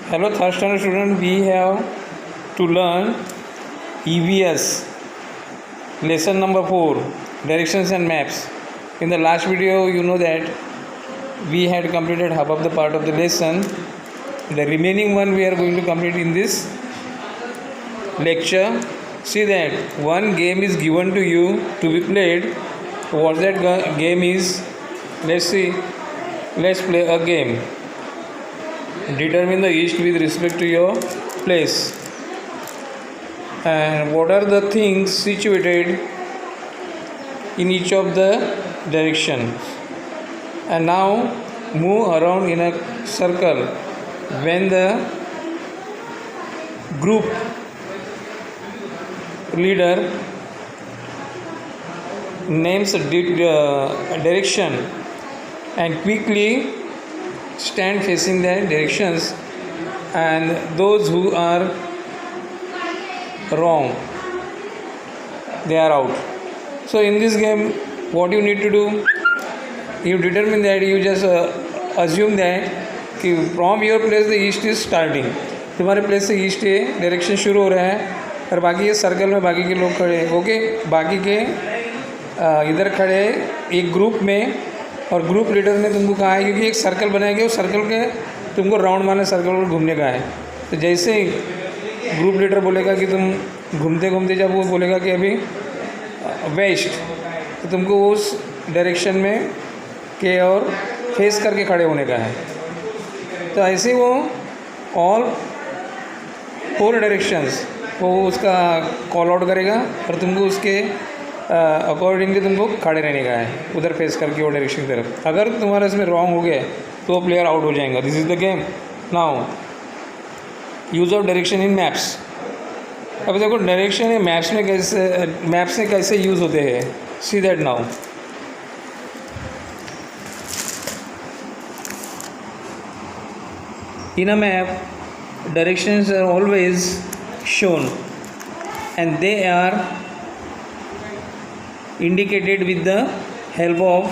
Hello, third standard student. We have to learn EVS lesson number 4, directions and maps. In the last video, you know that we had completed half of the part of the lesson. The remaining one we are going to complete in this lecture. See that one game is given to you to be played. What that game is? Let's see. Let's play a game. Determine the east with respect to your place, and what are the things situated in each of the direction. And now move around in a circle when the group leader names a direction, and quickly stand facing the directions, and those who are wrong, they are out. So in this game, what you need to do, you determine that you just assume that कि from your place the east is starting. तुम्हारे place से east है direction शुरू हो रहा है, और बाकी ये सर्कल में बाकी के लोग खड़े हैं. ओके, बाकी के इधर खड़े एक ग्रुप में, और ग्रुप लीडर ने तुमको कहा है क्योंकि एक सर्कल बनाएंगे, उस सर्कल के तुमको राउंड मारने सर्कल पर घूमने का है. तो जैसे ही ग्रुप लीडर बोलेगा कि तुम घूमते घूमते, जब वो बोलेगा कि अभी वेस्ट, तो तुमको उस डायरेक्शन में के और फेस करके खड़े होने का है. तो ऐसे वो ऑल 4 डायरेक्शंस वो उसका कॉल आउट करेगा, और तुमको उसके अकॉर्डिंगली तुमको खड़े रहने का है उधर फेस करके वो डायरेक्शन की तरफ. अगर तुम्हारा इसमें रॉन्ग हो गया तो वो प्लेयर आउट हो जाएगा. This is the game. Now use of direction in maps. अब देखो डायरेक्शन ये मैप्स में कैसे यूज़ होते हैं. See that now. In a map, directions are always shown, and they are indicated with the help of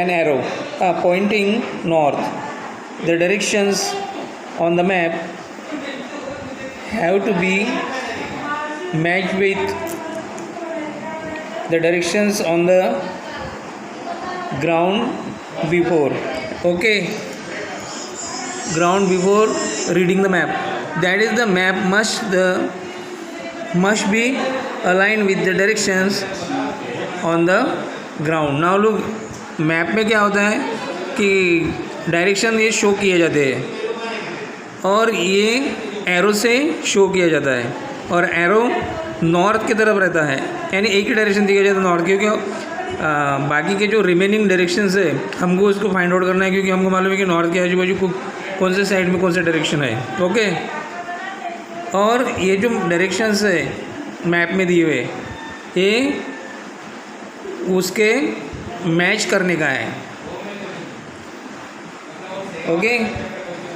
an arrow pointing north. The directions on the map have to be matched with the directions on the ground before. Okay, ground before reading the map. That is, the map must be aligned with the directions on the ground. Now look, map में क्या होता है कि direction ये show किए जाते हैं, और ये एरो से शो किया जाता है, और एरो नॉर्थ की तरफ रहता है, यानी एक ही डायरेक्शन दिया जाता है नॉर्थ. क्योंकि बाकी के जो रिमेनिंग डायरेक्शंस है हमको उसको फाइंड आउट करना है, क्योंकि हमको मालूम है कि नॉर्थ के आजू बाजू को कौन से साइड में कौन सा डायरेक्शन है. ओके, और ये जो डायरेक्शंस है मैप में दिए हुए, ये उसके मैच करने का है. ओके,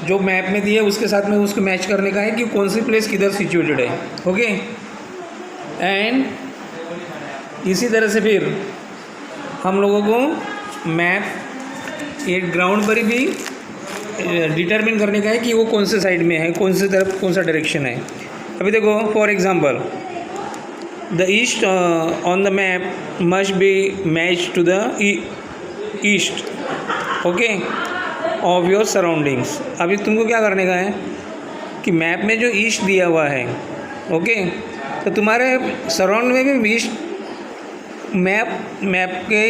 जो मैप में दिए उसके साथ में उसको मैच करने का है कि कौन सी प्लेस किधर सिचुएटेड है. ओके, एंड इसी तरह से फिर हम लोगों को मैप एक ग्राउंड पर भी डिटरमिन करने का है कि वो कौन से साइड में है, कौन से तरफ कौन सा डायरेक्शन है. अभी देखो, for example, the east on the map must be match to the east, okay, of your surroundings. अभी तुमको क्या करने का है कि मैप में जो ईस्ट दिया हुआ है, ओके, तो तुम्हारे सराउंड में भी ईस्ट मैप के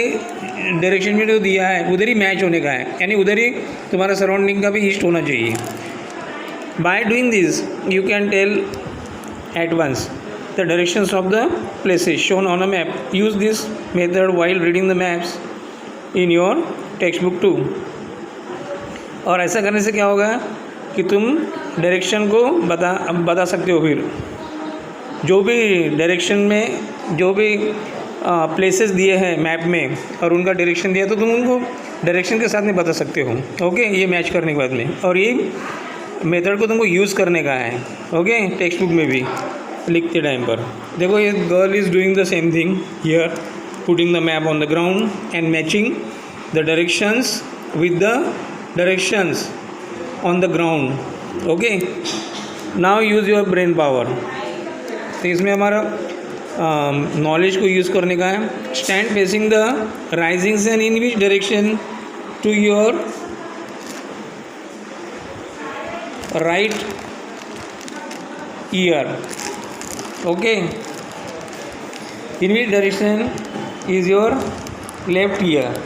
डायरेक्शन में जो दिया है उधर ही मैच होने का है, यानी उधर ही तुम्हारा सराउंडिंग का भी ईस्ट होना चाहिए. By doing this you can tell at once the directions of the places shown on a map. Use this method while reading the maps in your textbook too. और ऐसा करने से क्या होगा कि तुम डायरेक्शन को बता सकते हो. फिर जो भी डायरेक्शन में जो भी प्लेसेस दिए हैं मैप में और उनका डायरेक्शन दिया, तो तुम उनको डायरेक्शन के साथ में बता सकते हो. ओके, ये मैच करने के बाद में, और ये मेथड को तुमको यूज़ करने का है. ओके, टेक्स्ट बुक में भी लिखते टाइम पर. देखो, ये girl is doing the same thing here, putting the map on the ground and matching the directions with the directions on the ground. Okay, now use your brain power. तो इसमें हमारा knowledge को use करने का है। Stand facing the rising sun in which direction to your right ear. Okay, in which direction is your left ear.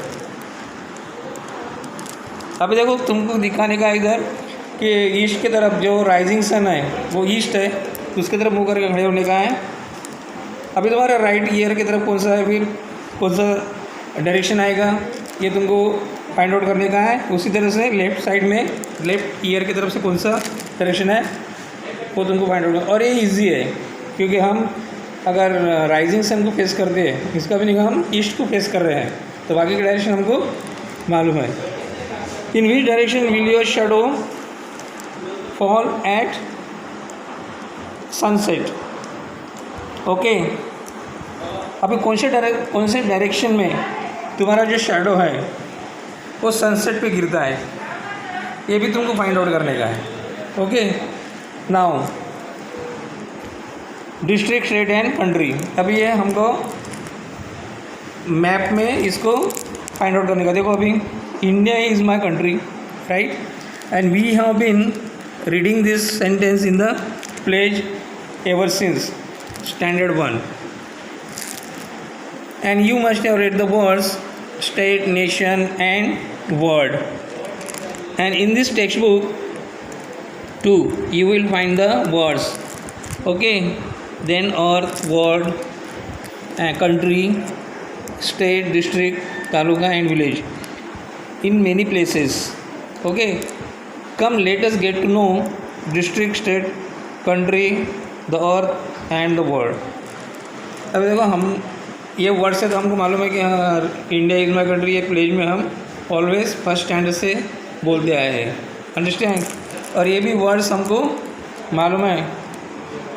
अभी देखो तुमको दिखाने का इधर कि ईस्ट की तरफ जो राइजिंग सन है वो ईस्ट है, उसकी तरफ मुँह करके खड़े होने का है। अभी तुम्हारा राइट ईयर की तरफ कौन सा है, फिर कौन सा डायरेक्शन आएगा, ये तुमको फाइंड आउट करने का है। उसी तरह से लेफ़्ट साइड में लेफ़्ट ईयर की तरफ से कौन सा डायरेक्शन है वो तुमको फाइंड आउट करना। और ये इजी है क्योंकि हम अगर राइजिंग सन को फेस करते हैं, इसका भी नहीं हम ईस्ट को फेस कर रहे हैं, तो बाकी की डायरेक्शन हमको मालूम है। In which direction will your shadow fall at sunset. Okay, अभी कौन से डायरेक्शन में तुम्हारा जो शैडो है वो सनसेट पे गिरता है, ये भी तुमको फाइंड आउट करने का है। Okay, now district, state and country. अभी ये हमको मैप में इसको फाइंड आउट करने का। देखो अभी India is my country, right, and we have been reading this sentence in the pledge ever since standard 1, and you must have read the words state, nation and word, and in this textbook too you will find the words. Okay, then earth, world, country, state, district, taluka and village in many places. Okay, come let us get to know district, state, country, the earth and the world. अब देखो हम ये word से तो हमको मालूम है कि हाँ इंडिया इज़ माई कंट्री, ये प्लेज में हम ऑलवेज फर्स्ट स्टैंडर्ड से बोलते आए हैं, अंडरस्टैंड। और ये भी वर्ड्स हमको मालूम है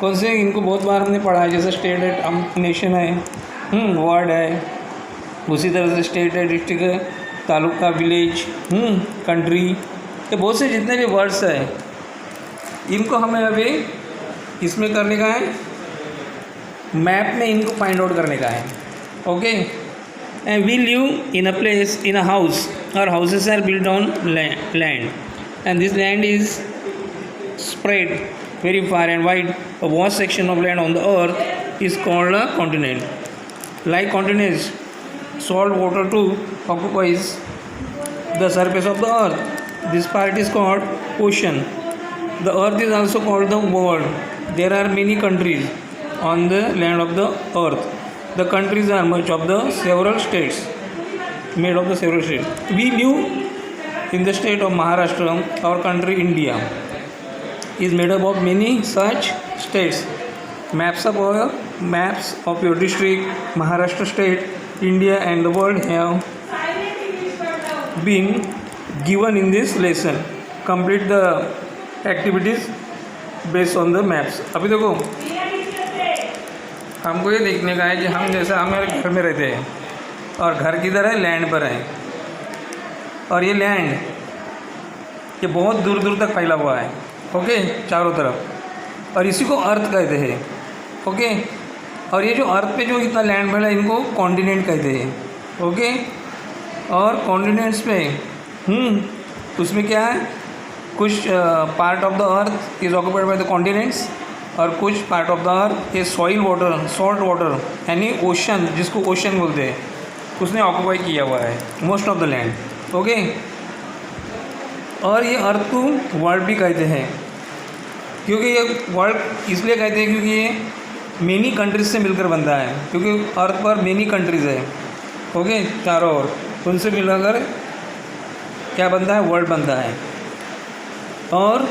कौन से, इनको बहुत बार हमने पढ़ा है, जैसे स्टेट है, नेशन है, वर्ड है, उसी तरह से स्टेट है, डिस्ट्रिक्ट है, तालुका, विलेज, कंट्री, ये बहुत से जितने भी वर्ड्स हैं इनको हमें अभी इसमें करने का है, मैप में इनको फाइंड आउट करने का है। Okay, and we live in a place, in a house, और houses are build on land, and this land is spread very far and wide. A vast section of land on the earth is called a continent. Like continents, salt water to occupies the surface of the earth. This part is called ocean. The earth is also called the world. There are many countries on the land of the earth. The countries are much of the several states, made of the several states. We live in the state of Maharashtra. Our country India is made up of many such states. Maps of your district, Maharashtra state, India and the world have been given in this lesson. Complete the activities based on the maps. अभी देखो हमको ये देखने का है कि हम जैसे हमारे घर में रहते हैं और घर किधर है, लैंड पर है, और ये लैंड ये बहुत दूर दूर तक फैला हुआ है। ओके, चारों तरफ, और इसी को अर्थ कहते हैं। ओके, और ये जो अर्थ पे जो इतना लैंड फैला है इनको कॉन्टिनेंट कहते हैं। ओके, और कॉन्टिनेंट्स पे उसमें क्या है, कुछ part of the earth is occupied by the continents, और कुछ पार्ट ऑफ द अर्थ ये सॉइल वाटर, सॉल्ट वाटर यानी ओशन, जिसको ओशन बोलते हैं, उसने ऑक्यूपाई किया हुआ है most of the land. Okay, और ये अर्थ को वर्ल्ड भी कहते हैं, क्योंकि ये वर्ल्ड इसलिए कहते हैं क्योंकि ये मेनी कंट्रीज से मिलकर बनता है, क्योंकि अर्थ पर मेनी कंट्रीज़ है। ओके, चारों ओर उनसे मिलाकर क्या बनता है, वर्ल्ड बनता है। और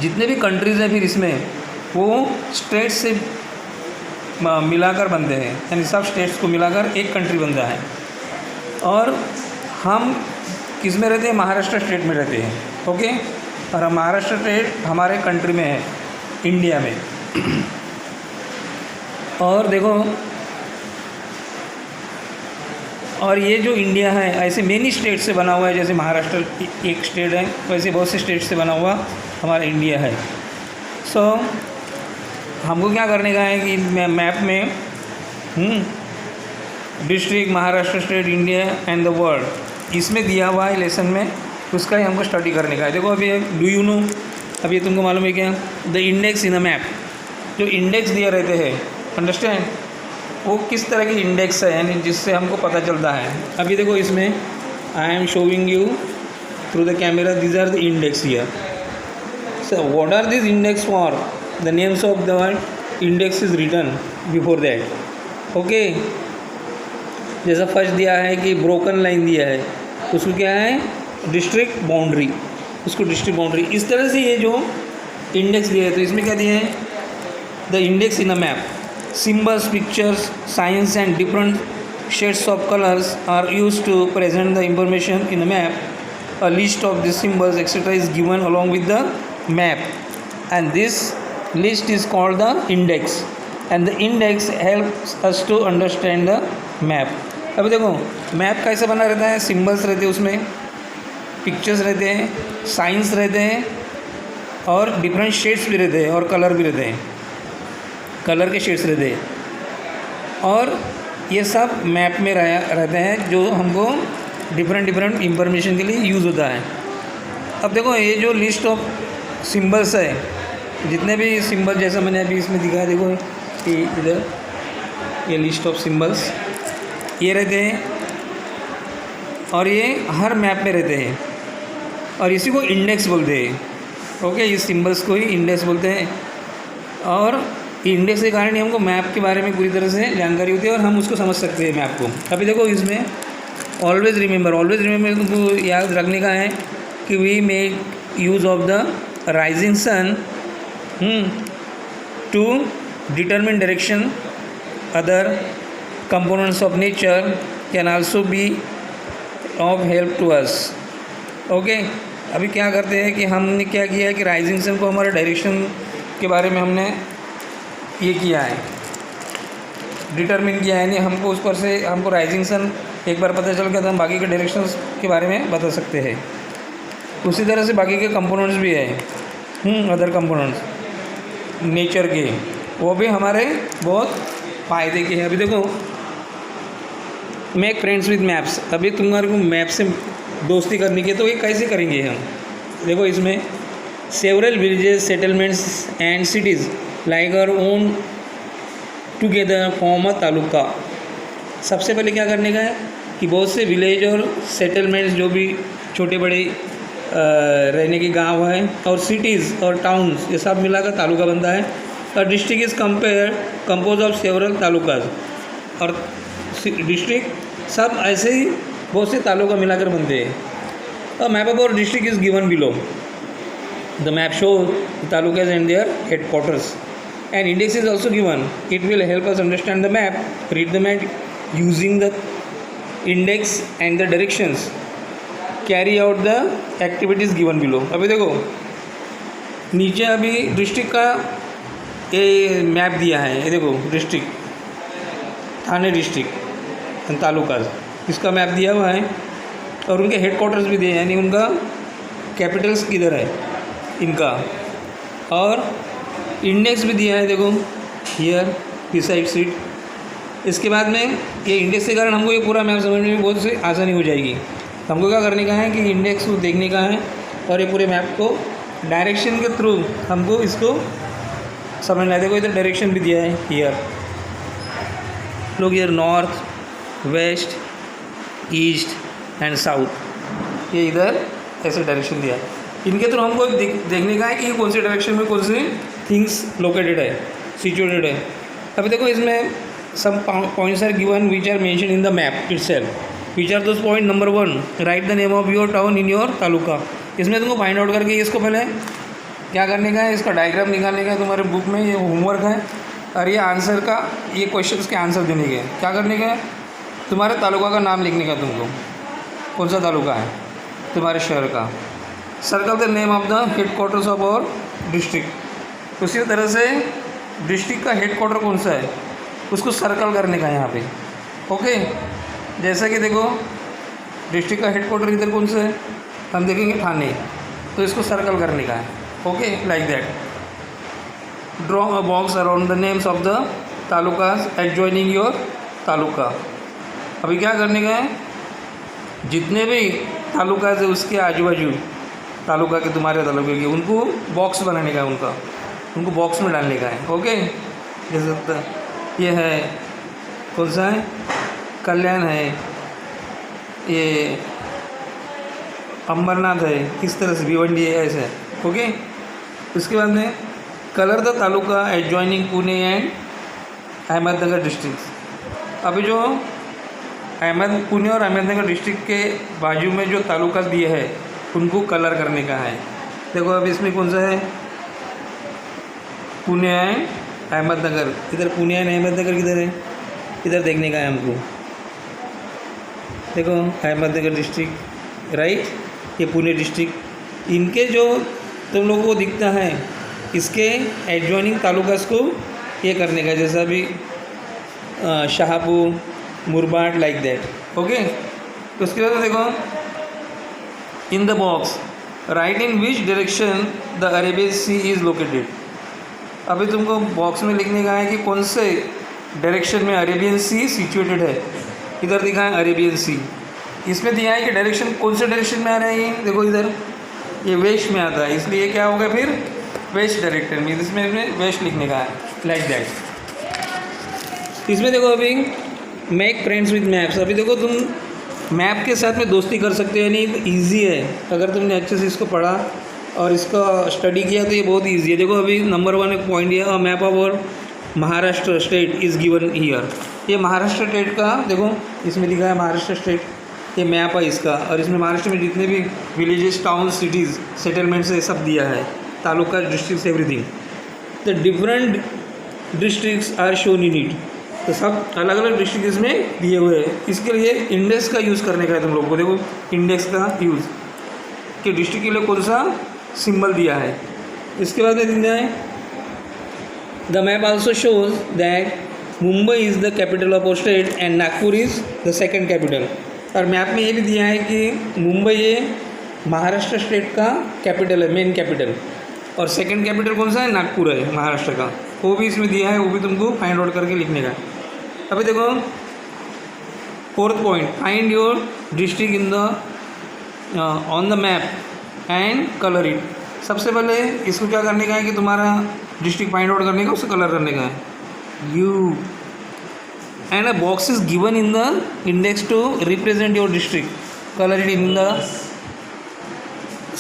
जितने भी कंट्रीज़ हैं फिर इसमें वो स्टेट्स से मिलाकर बनते हैं, यानी सब स्टेट्स को मिलाकर एक कंट्री बनता है। और हम किस में रहते हैं, महाराष्ट्र स्टेट में रहते हैं। ओके, और महाराष्ट्र स्टेट हमारे कंट्री में है, इंडिया में। और देखो और ये जो इंडिया है ऐसे मेनी स्टेट से बना हुआ है, जैसे महाराष्ट्र एक स्टेट है वैसे बहुत से स्टेट से बना हुआ हमारा इंडिया है। सो हमको क्या करने का है कि मैप में district, Maharashtra state, India and the world इसमें दिया हुआ है लेसन में, उसका ही हमको स्टडी करने का है। देखो अभी डू यू नो, अभी ये तुमको मालूम है क्या, the index in a map, जो इंडेक्स दिए रहते हैं, अंडरस्टैंड, वो किस तरह की इंडेक्स है, यानी जिससे हमको पता चलता है। अभी देखो इसमें I am showing you through the camera, these are the index here. So what are this index for, the names of the index is written before that, okay. जैसा फर्स्ट दिया है कि ब्रोकन लाइन दिया है, उसको क्या है, district boundary, उसको डिस्ट्रिक्ट बाउंड्री, इस तरह से ये जो इंडेक्स दिए है, तो इसमें क्या दिए हैं, the index in a map, symbols, pictures, signs and different shades of colours are used to present the information in a map. A list of the symbols etcetera is given along with the map and this list is called the index and the index helps us to understand the map. अभी देखो map कैसे बना रहता है, symbols रहते हैं उसमें, pictures रहते हैं, साइंस रहते हैं और डिफरेंट शेड्स भी रहते हैं और कलर भी रहते हैं, कलर के शेड्स रहते हैं, और ये सब मैप में रहते हैं जो हमको डिफरेंट इंफॉर्मेशन के लिए यूज़ होता है। अब देखो ये जो लिस्ट ऑफ सिम्बल्स है, जितने भी सिम्बल जैसा मैंने अभी इसमें दिखाया, देखो कि इधर ये लिस्ट ऑफ सिम्बल्स ये रहते हैं और ये हर मैप में रहते हैं और इसी को इंडेक्स बोलते हैं, ओके। इस सिम्बल्स को ही इंडेक्स बोलते हैं और इंडेक्स के कारण ही हमको मैप के बारे में पूरी तरह से जानकारी होती है और हम उसको समझ सकते हैं मैप को। अभी देखो इसमें ऑलवेज रिमेंबर तुमको याद रखने का है कि we make use of the rising sun to determine direction. Other components of nature can also be of help to us, okay. अभी क्या करते हैं कि हमने क्या किया है कि राइजिंग सन को हमारे डायरेक्शन के बारे में हमने ये किया है, डिटरमिन किया है, यानी हमको उस पर से हमको राइजिंग सन एक बार पता चल गया तो हम बाकी के डायरेक्शंस के बारे में बता सकते हैं। उसी तरह से बाकी के कंपोनेंट्स भी है, अदर कंपोनेंट्स नेचर के, वो भी हमारे बहुत फ़ायदे के हैं। अभी देखो मेक फ्रेंड्स विद मैप्स, अभी तुम्हारे को मैप से दोस्ती करनी की तो ये कैसे करेंगे हम, देखो इसमें several villages, settlements and cities like our own together form a taluka. सबसे पहले क्या करने का है कि बहुत से विलेज और सेटलमेंट्स जो भी छोटे बड़े रहने के गांव हैं और सिटीज़ और टाउन्स, ये सब मिलाकर तालुका बनता है। और district is compose of several talukas, और डिस्ट्रिक्ट सब ऐसे ही बहुत से तालुका मिलाकर बनते हैं। Map of our district is given below, the map show talukas and their headquarters and index is also given, it will help us understand the map, read the map using the index and the directions, carry out the activities given below. अभी देखो नीचे अभी district का ये map दिया है, ये देखो डिस्ट्रिक्ट थाने डिस्ट्रिक्ट तालुका, इसका मैप दिया हुआ है और उनके हेडक्वार्टर्स भी दिए हैं, यानी उनका कैपिटल्स किधर है इनका, और इंडेक्स भी दिया है, देखो हियर बिसाइड्स इट। इसके बाद में ये इंडेक्स के कारण हमको ये पूरा मैप समझने में बहुत सी आसानी हो जाएगी। हमको क्या करने का है कि इंडेक्स को देखने का है और ये पूरे मैप को डायरेक्शन के थ्रू हमको इसको समझना है। देखो इधर डायरेक्शन भी दिया है, हियर लोग, here north, west, east and south, ये इधर ऐसे डायरेक्शन दिया है। इनके थ्रू हमको देखने का है कि कौन से डायरेक्शन में कौन से थिंग्स लोकेटेड है, सिचुएटेड है। अभी देखो इसमें some points are given which are mention in the map itself. Which are those point, number 1 write the name of your town in your taluka. इसमें तुमको फाइंड आउट करके इसको पहले क्या करने का है, इसका डायग्राम निकालने का है, तुम्हारे बुक में ये होमवर्क है, और ये आंसर का, ये क्वेश्चंस के आंसर देने के। क्या करने का है, तुम्हारे तालुका का नाम लिखने का, तुमको कौन सा तालुका है तुम्हारे शहर का। Circle the name of the headquarters of our district. उसी तरह से डिस्ट्रिक्ट का हेडक्वार्टर कौन सा है उसको सर्कल करने का यहाँ पे, ओके। जैसा कि देखो डिस्ट्रिक्ट का हेडक्वार्टर इधर कौन सा है, हम देखेंगे ठाणे, तो इसको सर्कल करने का है। Okay, like that. Draw a box around the names of the talukas adjoining your taluka. अभी क्या करने का है, जितने भी तालुकाज है उसके आजू बाजू तालुका के, तुम्हारे तालुके के, उनको बॉक्स बनाने का है, उनको बॉक्स में डालने का है। ओके, जैसे ये है कौन सा है, कल्याण है, ये अंबरनाथ है, किस तरह से भिवंडी है, ऐसे। ओके, उसके बाद में colour the taluka adjoining Pune and Ahmednagar district. अभी जो पुणे और अहमदनगर डिस्ट्रिक्ट के बाजू में जो तालुका दिए हैं उनको कलर करने का है। देखो अब इसमें कौन सा है, पुणे एंड अहमदनगर। इधर पुणे एंड अहमदनगर किधर है, इधर देखने का है हमको। देखो अहमदनगर डिस्ट्रिक्ट, राइट, ये पुणे डिस्ट्रिक्ट, इनके जो तुम लोगों को दिखता है इसके एडजॉइनिंग तालुकास को ये करने का, जैसा अभी Shahpur, Murbad, like that. Okay, तो उसके बाद देखो in the box write in which direction the Arabian sea is located. अभी तुमको बॉक्स में लिखने का है कि कौन से डायरेक्शन में अरेबियन सी सिचुएटेड है। इधर दिखा है अरेबियन सी, इसमें दिया है कि डायरेक्शन कौन से डायरेक्शन में आ रहा है। ये देखो इधर ये वेस्ट में आता है, इसलिए क्या होगा फिर वेस्ट डायरेक्शन में, इसमें वेस्ट लिखने का है, लाइक दैट। इसमें देखो अभी मेक फ्रेंड्स विद मैप्स। अभी देखो तुम मैप के साथ में दोस्ती कर सकते हो, यानी ईजी है। अगर तुमने अच्छे से इसको पढ़ा और इसका स्टडी किया तो ये बहुत ईजी है। देखो अभी नंबर 1 एक पॉइंट है, मैप ऑफ और Maharashtra state is given here. ये महाराष्ट्र स्टेट का देखो इसमें लिखा है महाराष्ट्र स्टेट, ये मैप है इसका, और इसमें महाराष्ट्र में जितने भी विलेजेस, टाउन, सिटीज़, सेटलमेंट्स है सब दिया है, taluka, districts, everything. The different districts are shown in it. तो सब अलग अलग डिस्ट्रिक्ट इसमें दिए हुए हैं। इसके लिए इंडेक्स का यूज़ करने का है तुम लोगों को। देखो इंडेक्स का यूज़ कि डिस्ट्रिक्ट के लिए कौन सा सिंबल दिया है। इसके बाद में दिया है the map also shows that Mumbai is the capital of our state and Nagpur is the second capital. और मैप में ये भी दिया है कि मुंबई ये महाराष्ट्र स्टेट का कैपिटल है, मेन कैपिटल, और सेकंड कैपिटल कौन सा है, नागपुर है महाराष्ट्र का। वो भी इसमें दिया है, वो भी तुमको फाइंड आउट करके लिखने का है। अभी देखो 4th point, find your district in the on the map and colour it. सबसे पहले इसको क्या करने का है कि तुम्हारा डिस्ट्रिक्ट फाइंड आउट करने का, उससे कलर करने का है। You and a box is given in the index to represent your district, colour it in the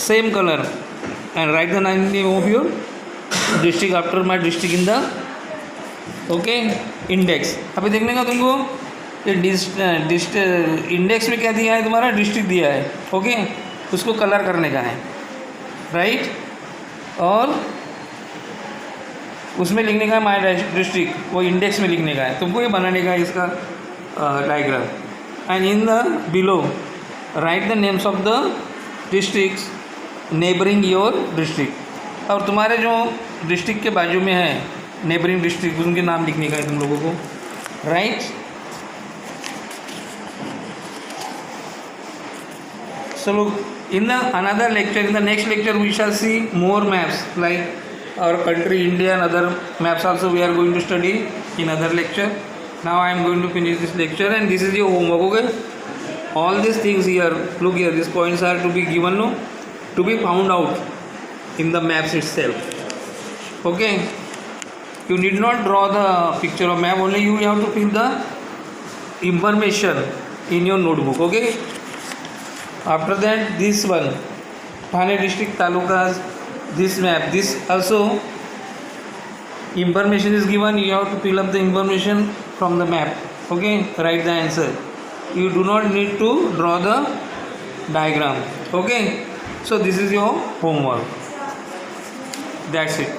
same colour and write the name of your district after my district in the okay index। अभी देखने का तुमको ये index में क्या दिया है, तुम्हारा डिस्ट्रिक्ट दिया है। ओके, उसको कलर करने का है, राइट, और उसमें लिखने का है माय डिस्ट्रिक्ट, वो इंडेक्स में लिखने का है तुमको, ये बनाने का है इसका diagram. And in the below right the names of the districts neighbouring your district. और तुम्हारे जो डिस्ट्रिक्ट के बाजू में है नेबरिंग डिस्ट्रिक्ट, उनके नाम लिखने का है तुम लोगों को, right. So in the another lecture, in the next lecture we shall see more maps like our country India and other maps also we are going to study in other lecture. Now I am going to finish this lecture and this is your homework. Okay, all these things here, look here, these points are to be given, no, to be found out in the maps itself. Okay, you need not draw the picture of map, only you have to fill the information in your notebook. Okay, after that this one Thane district talukas, this map, this also information is given, you have to fill up the information from the map. Okay, write the answer, you do not need to draw the diagram. Okay, so this is your homework, that's it.